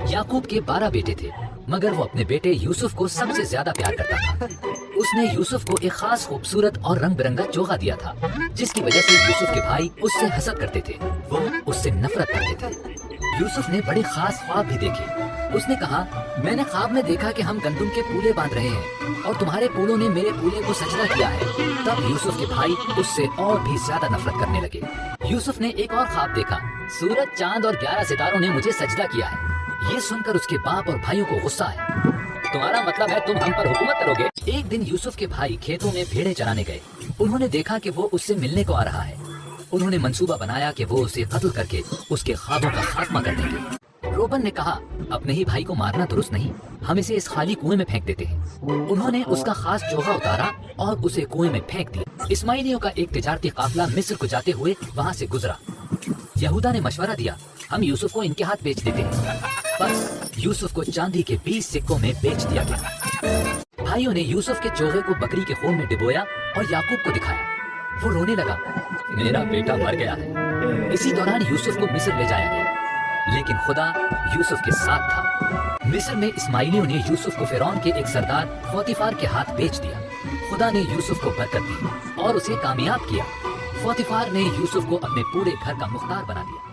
याकूब के 12 बेटे थे, मगर वो अपने बेटे यूसुफ को सबसे ज्यादा प्यार करता था। उसने यूसुफ को एक खास खूबसूरत और रंग बिरंगा चोगा दिया था, जिसकी वजह से यूसुफ के भाई उससे हसद करते थे, वो उससे नफरत करते थे। यूसुफ ने बड़े खास ख्वाब भी देखे। उसने कहा, मैंने ख्वाब में देखा कि हम गंदुम के पूले बांध रहे हैं और तुम्हारे पूलों ने मेरे पूले को सजदा किया है। तब यूसुफ के भाई उससे और भी ज्यादा नफरत करने लगे। यूसुफ ने एक और ख्वाब देखा, सूरज, चांद और 11 सितारों ने मुझे सजदा किया है। ये सुनकर उसके बाप और भाइयों को गुस्सा आया। तुम्हारा मतलब है तुम हम पर हुकूमत करोगे? एक दिन यूसुफ के भाई खेतों में भेड़ें चराने गए। उन्होंने देखा कि वो उससे मिलने को आ रहा है। उन्होंने मंसूबा बनाया कि वो उसे कत्ल करके उसके ख्वाबों का खात्मा कर देंगे। रोबन ने कहा, अपने ही भाई को मारना दुरुस्त नहीं, हम इसे इस खाली कुएं में फेंक देते हैं। उन्होंने उसका खास चोगा उतारा और उसे कुएं में फेंक दिया। इस्माइलियों का एक तिजारती काफिला मिस्र को जाते हुए वहाँ से गुजरा। यहूदा ने मशवरा दिया, हम यूसुफ को इनके हाथ बेच देते हैं। बस यूसुफ को चांदी के 20 सिक्कों में बेच दिया गया। भाइयों ने यूसुफ के चोगे को बकरी के खून में डिबोया और याकूब को दिखाया। वो रोने लगा, मेरा बेटा मर गया है। इसी दौरान यूसुफ को मिस्र ले जाया गया, लेकिन खुदा यूसुफ के साथ था। मिस्र में इस्माइलियों ने यूसुफ को फिरौन के एक सरदार पोतीफार के हाथ बेच दिया। खुदा ने यूसुफ को बरकत दी और उसे कामयाब किया। पोतीफार ने यूसुफ को अपने पूरे घर का मुख्तार बना दिया।